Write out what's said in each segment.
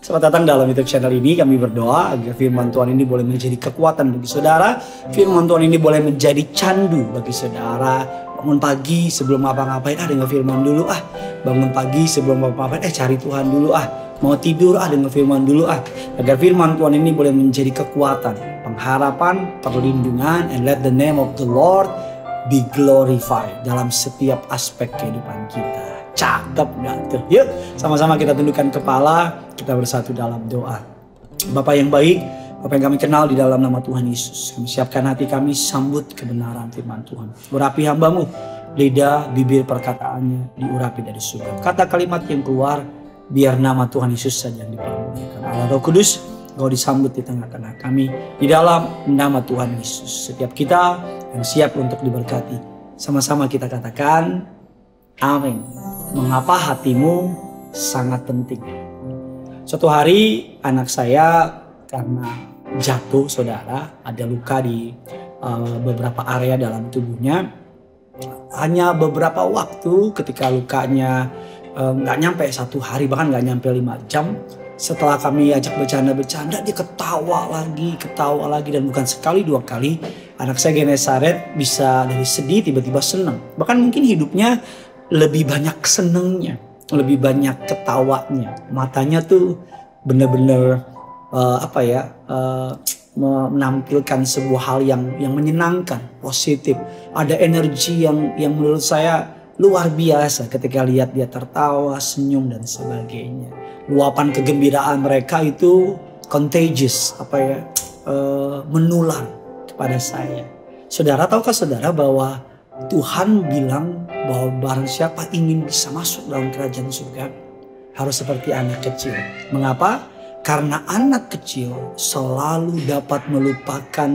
Selamat datang dalam YouTube channel ini. Kami berdoa agar firman Tuhan ini boleh menjadi kekuatan bagi saudara. Firman Tuhan ini boleh menjadi candu bagi saudara. Bangun pagi sebelum ngapa-ngapain, dengar firman dulu Bangun pagi sebelum ngapa-ngapain, cari Tuhan dulu Mau tidur, dengar firman dulu Agar firman Tuhan ini boleh menjadi kekuatan, pengharapan, perlindungan, and let the name of the Lord be glorified dalam setiap aspek kehidupan kita. Cakep gak tuh? Yuk sama-sama kita tundukkan kepala, kita bersatu dalam doa. Bapak yang baik, Bapak yang kami kenal di dalam nama Tuhan Yesus, kami siapkan hati kami sambut kebenaran firman Tuhan. Urapi hamba-Mu, lidah, bibir, perkataannya diurapi dari surga. Kata kalimat yang keluar, biar nama Tuhan Yesus saja yang dipermuliakan. Allah Roh Kudus, Engkau disambut di tengah-tengah kami di dalam nama Tuhan Yesus. Setiap kita yang siap untuk diberkati, sama-sama kita katakan amin. Mengapa hatimu sangat penting? Suatu hari anak saya karena jatuh, saudara, ada luka di beberapa area dalam tubuhnya. Hanya beberapa waktu ketika lukanya nggak nyampe 1 hari, bahkan nggak nyampe 5 jam. Setelah kami ajak bercanda-bercanda, dia ketawa lagi, dan bukan sekali 2 kali. Anak saya Genesaret bisa dari sedih tiba-tiba senang. Bahkan mungkin hidupnya lebih banyak senengnya, lebih banyak ketawanya. Matanya tuh bener-bener menampilkan sebuah hal yang menyenangkan, positif. Ada energi yang menurut saya luar biasa ketika lihat dia tertawa, senyum dan sebagainya. Luapan kegembiraan mereka itu contagious, menular kepada saya. Saudara, tahukah saudara bahwa Tuhan bilang bahwa barang siapa ingin bisa masuk dalam kerajaan surga harus seperti anak kecil. Mengapa? Karena anak kecil selalu dapat melupakan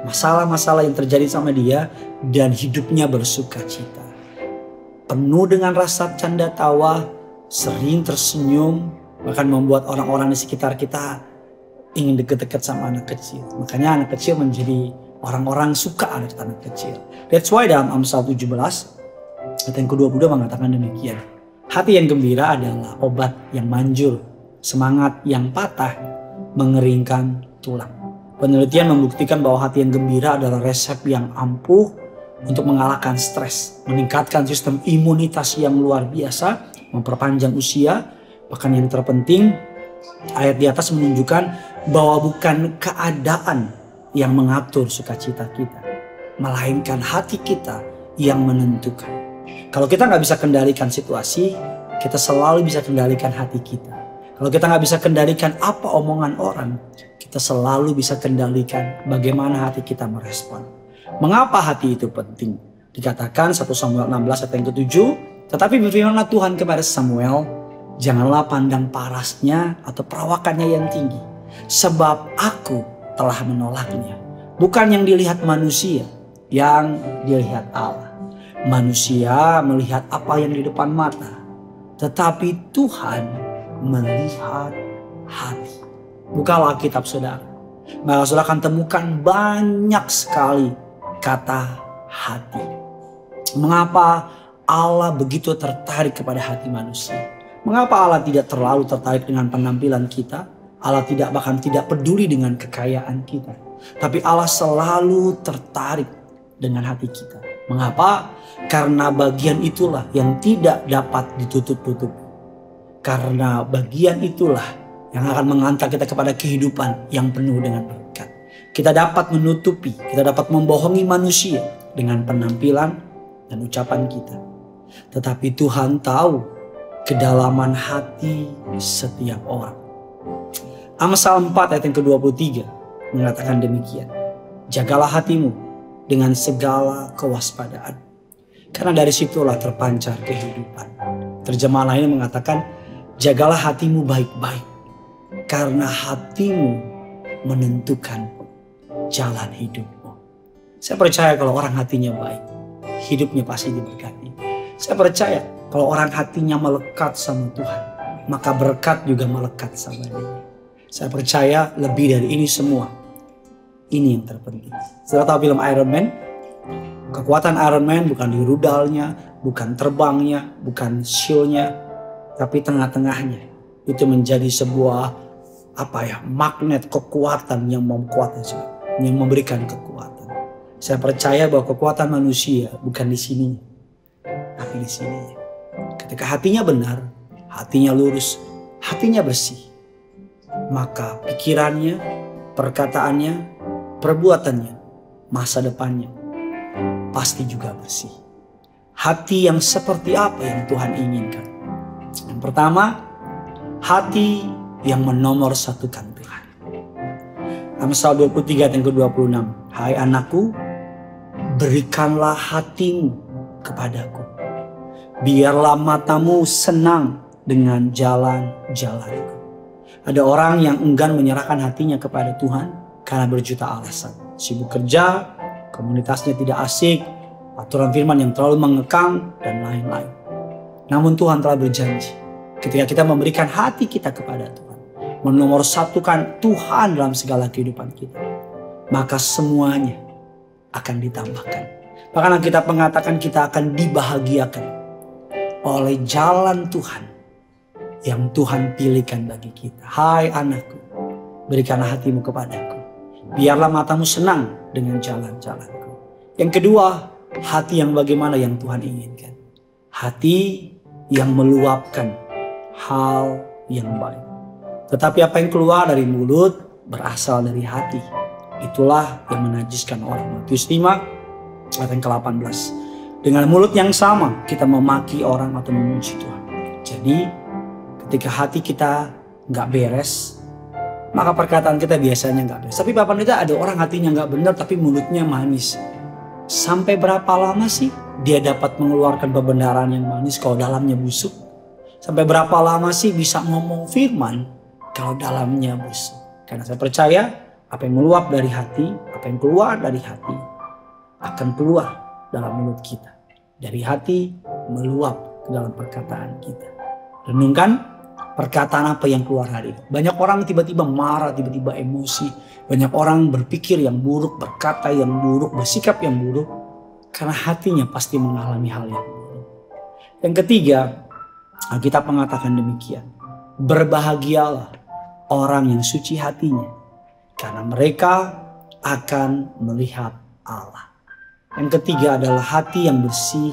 masalah-masalah yang terjadi sama dia dan hidupnya bersuka cita. Penuh dengan rasa canda tawa, sering tersenyum, bahkan membuat orang-orang di sekitar kita ingin deket-deket sama anak kecil. Makanya anak kecil menjadi orang-orang suka anak kecil. That's why dalam Amsal 17 ayat yang ke-22 mengatakan demikian. Hati yang gembira adalah obat yang manjur, semangat yang patah mengeringkan tulang. Penelitian membuktikan bahwa hati yang gembira adalah resep yang ampuh untuk mengalahkan stres, meningkatkan sistem imunitas yang luar biasa, memperpanjang usia. Bahkan yang terpenting, ayat di atas menunjukkan bahwa bukan keadaan yang mengatur sukacita kita, melainkan hati kita yang menentukan. Kalau kita nggak bisa kendalikan situasi, kita selalu bisa kendalikan hati kita. Kalau kita nggak bisa kendalikan apa omongan orang, kita selalu bisa kendalikan bagaimana hati kita merespon. Mengapa hati itu penting? Dikatakan 1 Samuel 16 ayat yang ke-7, tetapi berfirmanlah Tuhan kepada Samuel, janganlah pandang parasnya atau perawakannya yang tinggi, sebab aku telah menolaknya. Bukan yang dilihat manusia, yang dilihat Allah. Manusia melihat apa yang di depan mata, tetapi Tuhan melihat hati. Bukalah kitab saudara, maka saudara akan temukan banyak sekali kata hati. Mengapa Allah begitu tertarik kepada hati manusia? Mengapa Allah tidak terlalu tertarik dengan penampilan kita? Allah bahkan tidak peduli dengan kekayaan kita. Tapi Allah selalu tertarik dengan hati kita. Mengapa? Karena bagian itulah yang tidak dapat ditutup-tutup. Karena bagian itulah yang akan mengantar kita kepada kehidupan yang penuh dengan berkat. Kita dapat menutupi, kita dapat membohongi manusia dengan penampilan dan ucapan kita. Tetapi Tuhan tahu kedalaman hati setiap orang. Amsal 4 ayat yang ke-23 mengatakan demikian. Jagalah hatimu dengan segala kewaspadaan, karena dari situlah terpancar kehidupan. Terjemahan lainnya mengatakan, jagalah hatimu baik-baik, karena hatimu menentukan jalan hidupmu. Saya percaya kalau orang hatinya baik, hidupnya pasti diberkati. Saya percaya kalau orang hatinya melekat sama Tuhan, maka berkat juga melekat sama dia. Saya percaya lebih dari ini semua, ini yang terpenting. Saudara tahu film Iron Man? Kekuatan Iron Man bukan di rudalnya, bukan terbangnya, bukan shield-nya, tapi tengah-tengahnya itu menjadi sebuah magnet kekuatan yang memkuatkan, yang memberikan kekuatan. Saya percaya bahwa kekuatan manusia bukan di sini, tapi di sini. Ketika hatinya benar, hatinya lurus, hatinya bersih, maka pikirannya, perkataannya, perbuatannya, masa depannya pasti juga bersih. Hati yang seperti apa yang Tuhan inginkan? Yang pertama, hati yang menomorsatukan Tuhan. Amsal 23 ayat yang ke-26. Hai anakku, berikanlah hatimu kepadaku. Biarlah matamu senang dengan jalan-jalanku. Ada orang yang enggan menyerahkan hatinya kepada Tuhan karena berjuta alasan. Sibuk kerja, komunitasnya tidak asik, aturan firman yang terlalu mengekang, dan lain-lain. Namun Tuhan telah berjanji, ketika kita memberikan hati kita kepada Tuhan, menomorsatukan Tuhan dalam segala kehidupan kita, maka semuanya akan ditambahkan. Bahkan kita mengatakan kita akan dibahagiakan oleh jalan Tuhan yang Tuhan pilihkan bagi kita. Hai anakku, berikanlah hatimu kepadaku. Biarlah matamu senang dengan jalan-jalanku. Yang kedua, hati yang bagaimana yang Tuhan inginkan. Hati yang meluapkan hal yang baik. Tetapi apa yang keluar dari mulut berasal dari hati. Itulah yang menajiskan orang. Matius 5 ayat yang ke-18. Dengan mulut yang sama kita memaki orang atau memuji Tuhan. Jadi ketika hati kita nggak beres, maka perkataan kita biasanya nggak beres. Tapi Bapak Pendeta, ada orang hatinya nggak benar tapi mulutnya manis. Sampai berapa lama sih dia dapat mengeluarkan pembenaran yang manis kalau dalamnya busuk? Sampai berapa lama sih bisa ngomong firman kalau dalamnya busuk? Karena saya percaya apa yang meluap dari hati, apa yang keluar dari hati akan keluar dalam mulut kita. Dari hati meluap ke dalam perkataan kita. Renungkan perkataan apa yang keluar hari ini. Banyak orang tiba-tiba marah, tiba-tiba emosi. Banyak orang berpikir yang buruk, berkata yang buruk, bersikap yang buruk. Karena hatinya pasti mengalami hal yang buruk. Yang ketiga, Alkitab mengatakan demikian. Berbahagialah orang yang suci hatinya, karena mereka akan melihat Allah. Yang ketiga adalah hati yang bersih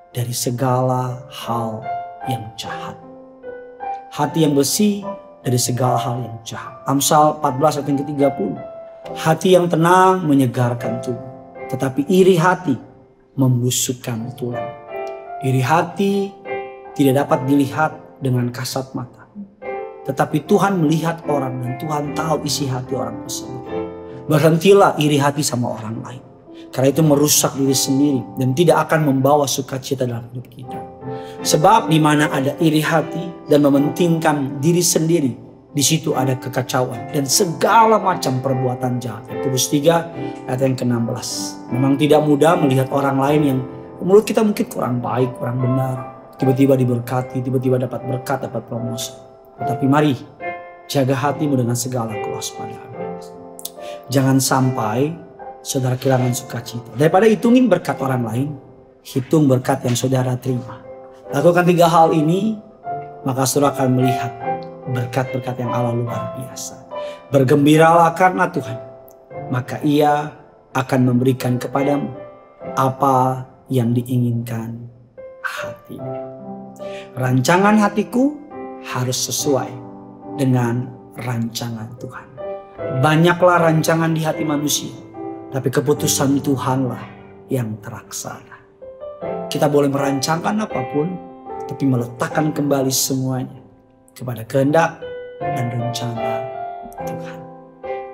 dari segala hal yang jahat. Hati yang bersih dari segala hal yang jahat. Amsal 14 ayat yang ke-30. Hati yang tenang menyegarkan tubuh, tetapi iri hati membusukkan tulang. Iri hati tidak dapat dilihat dengan kasat mata, tetapi Tuhan melihat orang dan Tuhan tahu isi hati orang tersebut. Berhentilah iri hati sama orang lain, karena itu merusak diri sendiri dan tidak akan membawa sukacita dalam hidup kita. Sebab di mana ada iri hati dan mementingkan diri sendiri, di situ ada kekacauan dan segala macam perbuatan jahat. Yakobus 3 ayat yang ke-16. Memang tidak mudah melihat orang lain yang menurut kita mungkin kurang baik, kurang benar, tiba-tiba diberkati, tiba-tiba dapat berkat, dapat promosi. Tetapi mari jaga hatimu dengan segala kewaspadaan. Jangan sampai saudara kehilangan sukacita. Daripada hitungin berkat orang lain, hitung berkat yang saudara terima. Lakukan 3 hal ini, maka saudara akan melihat berkat-berkat yang Allah luar biasa. Bergembiralah karena Tuhan, maka Ia akan memberikan kepadamu apa yang diinginkan hatimu. Rancangan hatiku harus sesuai dengan rancangan Tuhan. Banyaklah rancangan di hati manusia, tapi keputusan Tuhanlah yang terlaksana. Kita boleh merancangkan apapun, tapi meletakkan kembali semuanya kepada kehendak dan rencana Tuhan.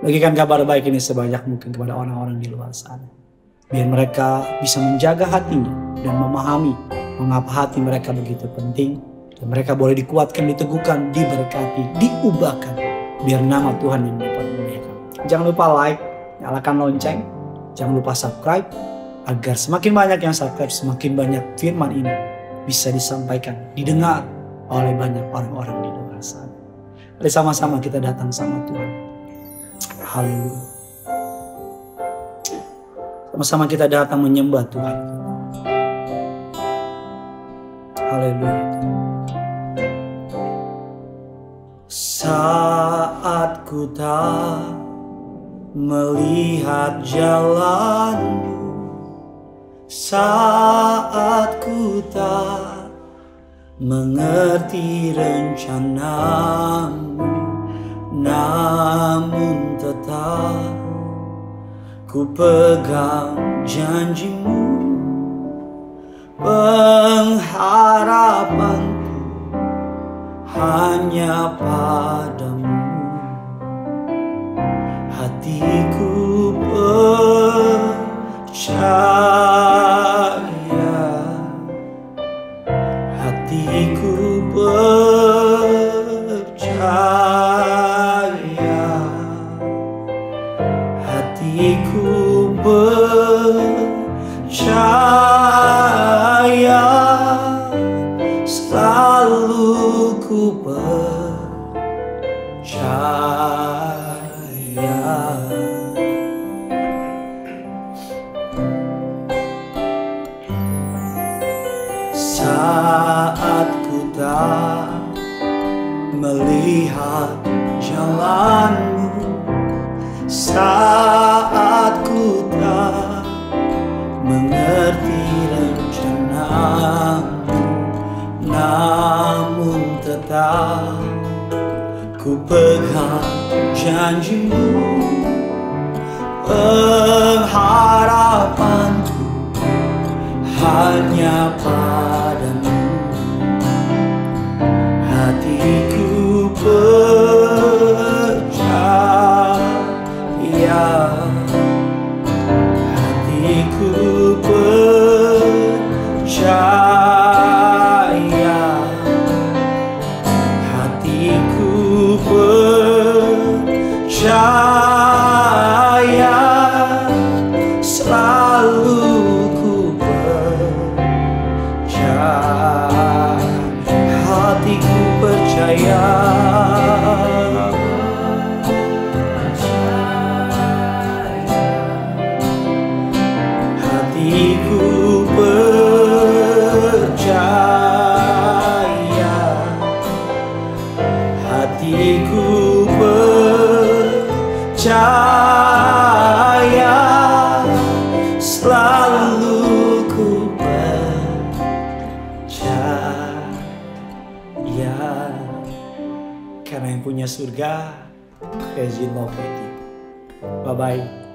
Bagikan kabar baik ini sebanyak mungkin kepada orang-orang di luar sana. Biar mereka bisa menjaga hatinya dan memahami mengapa hati mereka begitu penting. Dan mereka boleh dikuatkan, diteguhkan, diberkati, diubahkan. Biar nama Tuhan yang dipermuliakan. Jangan lupa like, nyalakan lonceng. Jangan lupa subscribe. Agar semakin banyak yang subscribe, semakin banyak firman ini bisa disampaikan, didengar oleh banyak orang-orang di luar sana. Mari sama-sama kita datang sama Tuhan. Haleluya. Sama-sama kita datang menyembah Tuhan. Haleluya. ku tak melihat jalanmu, saat ku tak mengerti rencanamu, namun tetap ku pegang janjimu. Pengharapanku hanya padamu, hatiku percaya, hatiku percaya, hatiku percaya, selalu ku percaya. Saat ku tak melihat jalanmu, saat ku tak mengerti rencanamu, namun tetap ku pegang janjimu. Pengharapanku hanya padamu, hatiku percaya, hatiku percaya, hatiku percaya, selalu ku percaya, hatiku percaya, hatiku percaya, hatiku percaya, selalu ku percaya. Karena yang punya surga, Crazy Love Lady. Bye-bye.